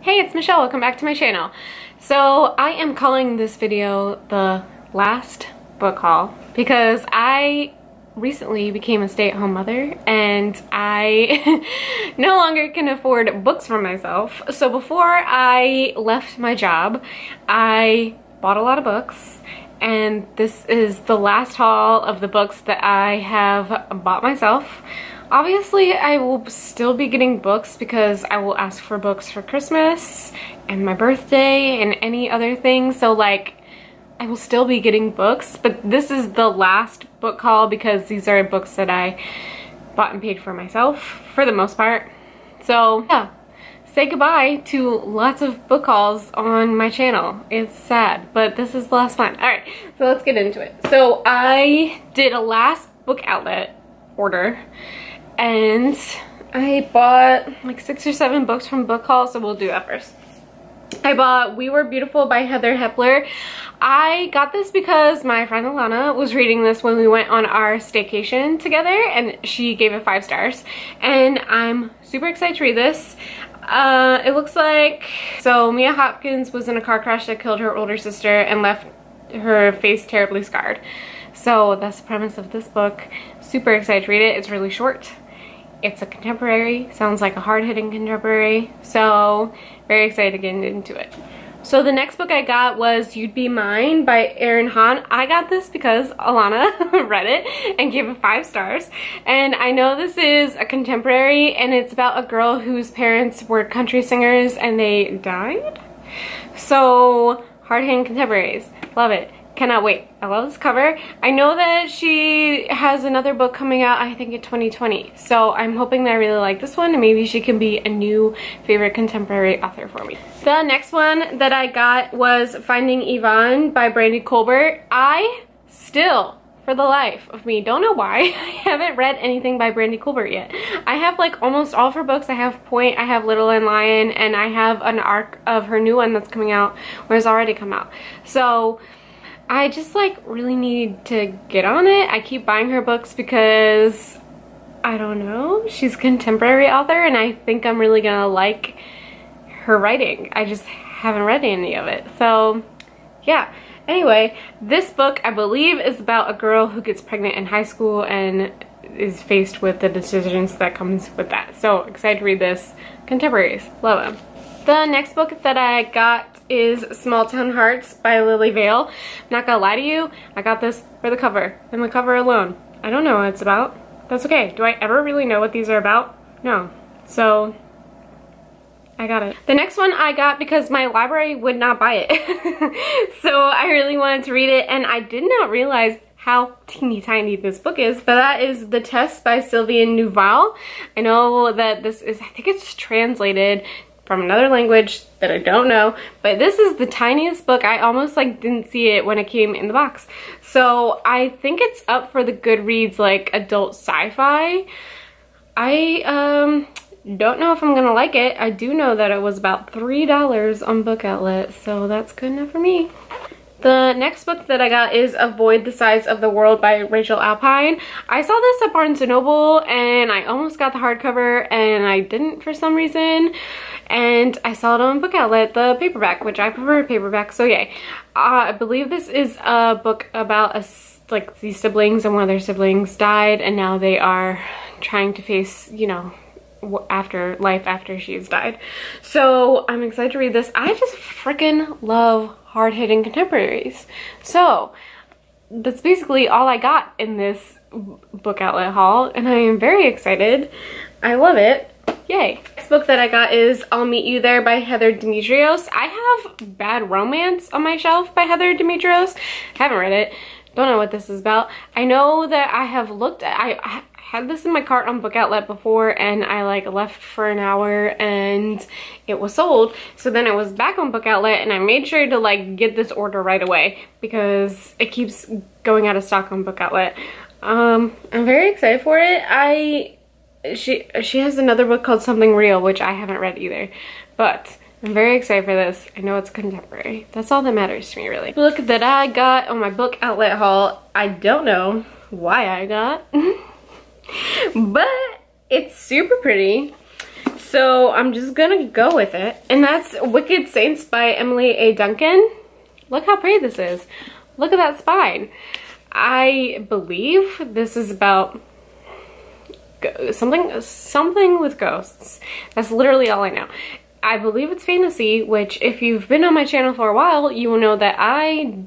Hey, it's Michelle, welcome back to my channel. So I am calling this video the last book haul because I recently became a stay-at-home mother and I no longer can afford books for myself. So before I left my job, I bought a lot of books, and this is the last haul of the books that I have bought myself. Obviously, I will still be getting books because I will ask for books for Christmas and my birthday and any other things. So like, I will still be getting books, but this is the last book haul because these are books that I bought and paid for myself for the most part. So yeah, say goodbye to lots of book hauls on my channel. It's sad, but this is the last one. All right, so let's get into it. So I did a last book outlet order, and I bought like 6 or 7 books from book haul, so we'll do that first. I bought We Were Beautiful by Heather Hepler. I got this because my friend Alana was reading this when we went on our staycation together, and she gave it 5 stars. And I'm super excited to read this. It looks like, so Mia Hopkins was in a car crash that killed her older sister and left her face terribly scarred. So that's the premise of this book. Super excited to read it. It's really short. It's a contemporary, sounds like a hard-hitting contemporary, so very excited to get into it. So the next book I got was You'd Be Mine by Erin Hahn. I got this because Alana read it and gave it 5 stars. And I know this is a contemporary, and it's about a girl whose parents were country singers and they died. So hard-hitting contemporaries, love it. Cannot wait. I love this cover. I know that she has another book coming out, I think in 2020. So I'm hoping that I really like this one, and maybe she can be a new favorite contemporary author for me. The next one that I got was Finding Yvonne by Brandy Colbert. I still, for the life of me, don't know why I haven't read anything by Brandy Colbert yet. I have like almost all of her books. I have Point, I have Little and Lion, and I have an arc of her new one that's coming out, or has already come out. So I just like really need to get on it. I keep buying her books because, I don't know, she's a contemporary author and I think I'm really gonna like her writing. I just haven't read any of it. So yeah. Anyway, this book I believe is about a girl who gets pregnant in high school and is faced with the decisions that comes with that. So excited to read this. Contemporaries, love them. The next book that I got is Small Town Hearts by Lily Vale. I'm not gonna lie to you, I got this for the cover, and the cover alone. I don't know what it's about. That's okay. Do I ever really know what these are about? No. So I got it. The next one I got because my library would not buy it. So I really wanted to read it, and I did not realize how teeny tiny this book is, but that is The Test by Sylvia Nouvel. I know that this is, I think it's translated from another language that I don't know, but this is the tiniest book. I almost like didn't see it when it came in the box. So I think it's up for the Goodreads like adult sci-fi. I don't know if I'm gonna like it. I do know that it was about $3 on Book Outlet, so that's good enough for me. The next book that I got is Avoid the Size of the World by Rachel Alpine. I saw this at Barnes & Noble and I almost got the hardcover and I didn't for some reason. And I saw it on Book Outlet, the paperback, which I prefer paperback, so yay. I believe this is a book about like these siblings, and one of their siblings died and now they are trying to face, you know, after life after she's died. So I'm excited to read this. I just freaking love hard-hitting contemporaries. So that's basically all I got in this Book Outlet haul, and I am very excited. I love it. Yay. Next book that I got is I'll Meet You There by Heather Demetrios. I have Bad Romance on my shelf by Heather Demetrios. Haven't read it. Don't know what this is about. I know that I have looked at, I had this in my cart on Book Outlet before, and I like left for an hour and it was sold. So then it was back on Book Outlet, and I made sure to like get this order right away because it keeps going out of stock on Book Outlet. I'm very excited for it. She has another book called Something Real, which I haven't read either, but I'm very excited for this. I know it's contemporary. That's all that matters to me, really. The book that I got on my Book Outlet haul, I don't know why I got, but it's super pretty. so I'm just gonna go with it. And that's Wicked Saints by Emily A. Duncan. Look how pretty this is. Look at that spine. I believe this is about something with ghosts. That's literally all I know. I believe it's fantasy, which if you've been on my channel for a while, you will know that I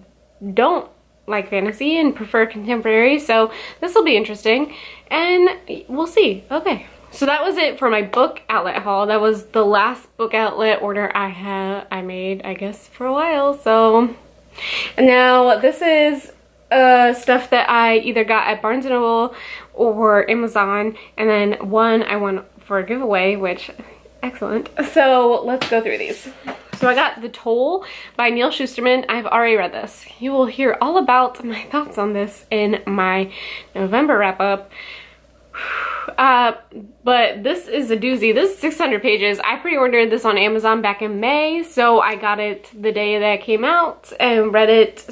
don't like fantasy and prefer contemporary, so this will be interesting and we'll see. Okay, so that was it for my book outlet haul. That was the last book outlet order I made, I guess, for a while. So now this is stuff that I either got at Barnes & Noble or Amazon, and then one I won for a giveaway, which excellent. So let's go through these. So I got The Toll by Neil Shusterman. I've already read this. You will hear all about my thoughts on this in my November wrap up. But this is a doozy. This is 600 pages. I pre-ordered this on Amazon back in May, so I got it the day that it came out and read it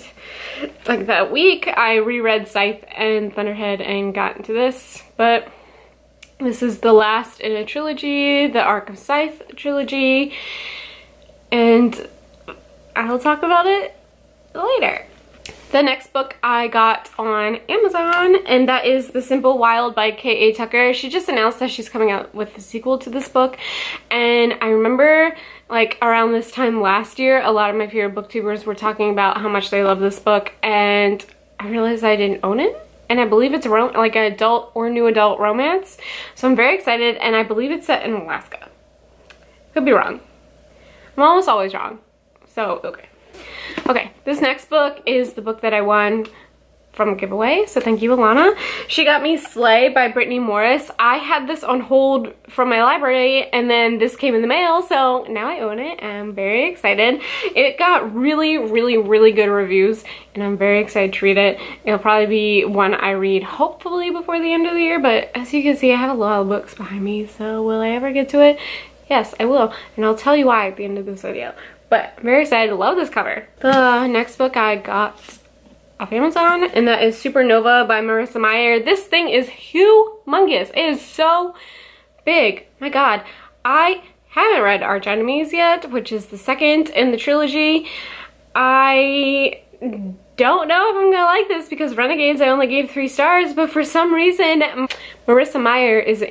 like that week. I reread Scythe and Thunderhead and got into this, but this is the last in a trilogy, the Arc of Scythe trilogy, and I'll talk about it later. The next book I got on Amazon, and that is The Simple Wild by K.A. Tucker. She just announced that she's coming out with a sequel to this book, and I remember like around this time last year, a lot of my favorite booktubers were talking about how much they love this book, and I realized I didn't own it. And I believe it's like an adult or new adult romance. So I'm very excited, and I believe it's set in Alaska. Could be wrong. I'm almost always wrong. So, okay. Okay, this next book is the book that I won from a giveaway, so thank you, Alana. She got me Slay by Brittany Morris. I had this on hold from my library, and then this came in the mail, so now I own it. I'm very excited. It got really, really, really good reviews, and I'm very excited to read it. It'll probably be one I read hopefully before the end of the year, but as you can see, I have a lot of books behind me, so will I ever get to it? Yes, I will, and I'll tell you why at the end of this video. But I'm very excited. Love this cover. The next book I got off Amazon, and that is Supernova by Marissa Meyer. This thing is humongous. It is so big. My god. I haven't read Arch Enemies yet, which is the second in the trilogy. I don't know if I'm gonna like this because Renegades I only gave 3 stars, but for some reason Marissa Meyer is an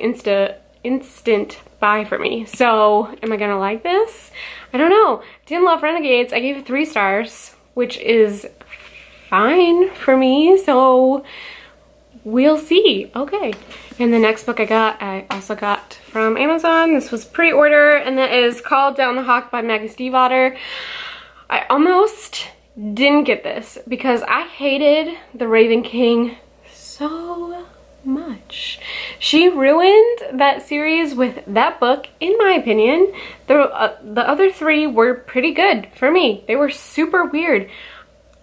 instant buy for me. So am I gonna like this? I don't know. Didn't love Renegades. I gave it 3 stars, which is fine for me, so we'll see. Okay. And the next book I also got from Amazon. This was pre-order, and that is Called Down the Hawk by Maggie Stiefvater. I almost didn't get this because I hated The Raven King so much. She ruined that series with that book, in my opinion. The other 3 were pretty good for me. They were super weird.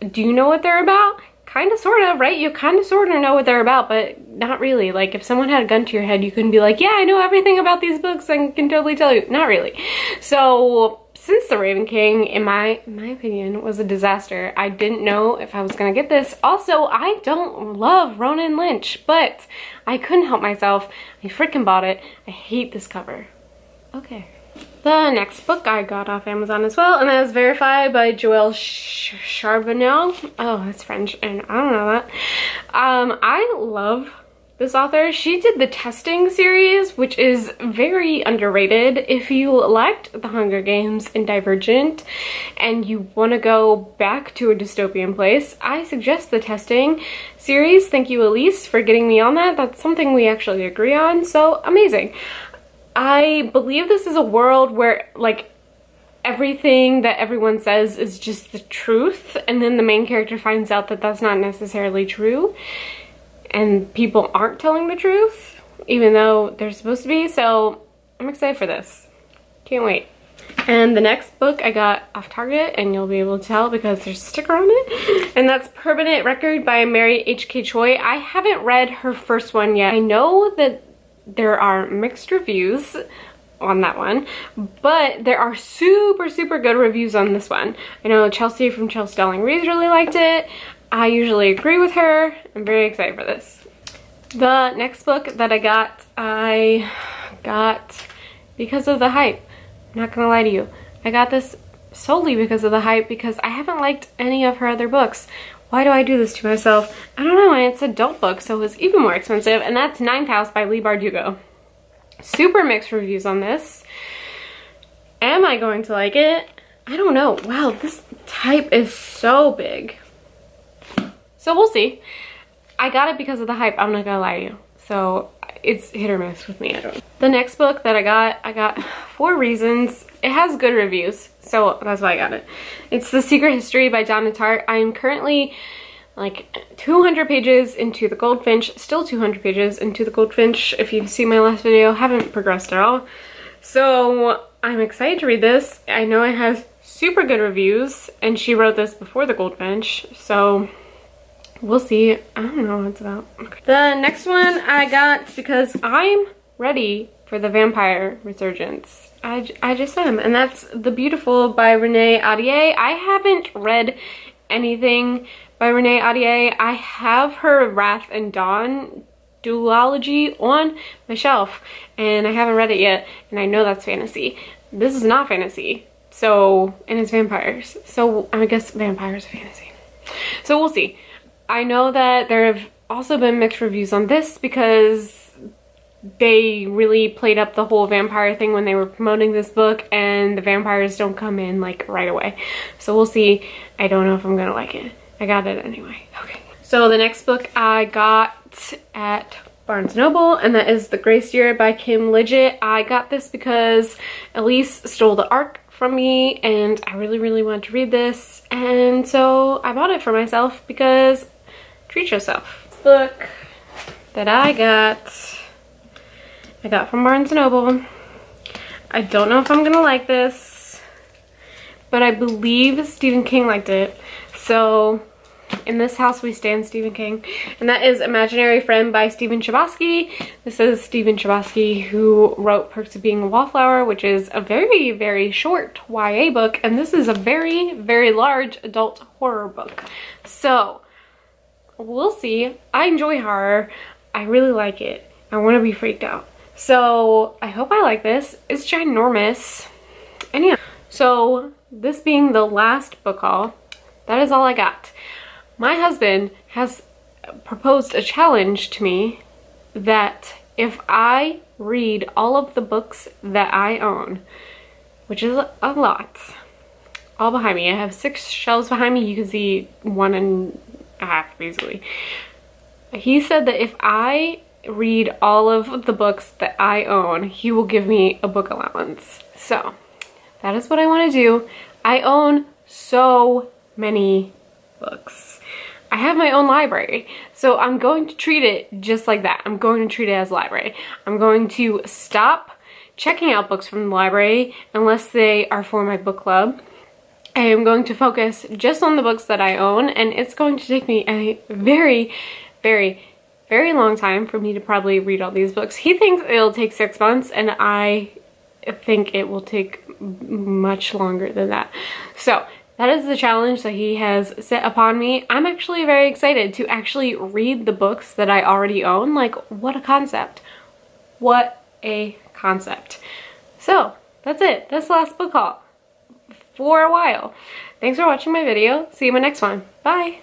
Do you know what they're about? Kind of, sort of, right? You kind of, sort of know what they're about, but not really. Like, if someone had a gun to your head, you couldn't be like, yeah, I know everything about these books and can totally tell you. Not really. So, since The Raven King, in my opinion, was a disaster, I didn't know if I was gonna get this. Also, I don't love Ronan Lynch, but I couldn't help myself. I freaking bought it. I hate this cover. Okay. The next book I got off Amazon as well, and that is Verified by Joelle Charbonneau. Oh, that's French, and I don't know that. I love this author. She did the Testing series, which is very underrated. If you liked The Hunger Games and Divergent, and you want to go back to a dystopian place, I suggest the Testing series. Thank you, Elise, for getting me on that. That's something we actually agree on, so amazing. I believe this is a world where, like, everything that everyone says is just the truth, and then the main character finds out that that's not necessarily true, and people aren't telling the truth, even though they're supposed to be, so I'm excited for this. Can't wait. And the next book I got off Target, and you'll be able to tell because there's a sticker on it, and that's Permanent Record by Mary H.K. Choi. I haven't read her first one yet. I know that there are mixed reviews on that one, but there are super, super good reviews on this one. I know Chelsea from Chelsea Stelling Reads really liked it. I usually agree with her. I'm very excited for this. The next book that I got because of the hype. I'm not gonna lie to you. I got this solely because of the hype, because I haven't liked any of her other books. Why do I do this to myself? I don't know, and it's an adult book, so it was even more expensive, and that's Ninth House by Leigh Bardugo. Super mixed reviews on this. Am I going to like it? I don't know. Wow, this type is so big. So we'll see. I got it because of the hype, I'm not gonna lie to you. So it's hit or miss with me, I don't know. The next book that I got For Reasons. It has good reviews, so that's why I got it. It's The Secret History by Donna Tartt. I am currently like 200 pages into The Goldfinch, still 200 pages into The Goldfinch. If you've seen my last video, haven't progressed at all. So I'm excited to read this. I know it has super good reviews, and she wrote this before The Goldfinch, so we'll see. I don't know what it's about. Okay. The next one I got because I'm ready for the vampire resurgence. I just am, and that's The Beautiful by Renee Ahdieh. I haven't read anything by Renee Ahdieh. I have her Wrath and Dawn duology on my shelf, and I haven't read it yet, and I know that's fantasy. This is not fantasy, so, and it's vampires, so I guess vampires are fantasy. So we'll see. I know that there have also been mixed reviews on this because they really played up the whole vampire thing when they were promoting this book, and the vampires don't come in like right away. So we'll see. I don't know if I'm gonna like it. I got it anyway. Okay. So the next book I got at Barnes & Noble, and that is The Grace Year by Kim Liggett. I got this because Elise stole the ARC from me, and I really wanted to read this, and so I bought it for myself because treat yourself. This book that I got from Barnes & Noble. I don't know if I'm gonna like this, but I believe Stephen King liked it. So, In This House We Stand, Stephen King. And that is Imaginary Friend by Stephen Chbosky. This is Stephen Chbosky, who wrote Perks of Being a Wallflower, which is a very short YA book. And this is a very large adult horror book. So, we'll see. I enjoy horror. I really like it. I want to be freaked out. So I hope I like this. It's ginormous. And yeah, so this being the last book haul, that is all I got. My husband has proposed a challenge to me that if I read all of the books that I own, which is a lot, all behind me. I have 6 shelves behind me. You can see 1.5 basically. He said that if I read all of the books that I own, he will give me a book allowance. So that is what I want to do. I own so many books. I have my own library, so I'm going to treat it just like that. I'm going to treat it as a library. I'm going to stop checking out books from the library unless they are for my book club. I am going to focus just on the books that I own, and it's going to take me a very long time for me to probably read all these books. He thinks it'll take 6 months, and I think it will take much longer than that. So that is the challenge that he has set upon me. I'm actually very excited to actually read the books that I already own. Like, what a concept. What a concept. So that's it. That's the last book haul for a while. Thanks for watching my video. See you in my next one. Bye.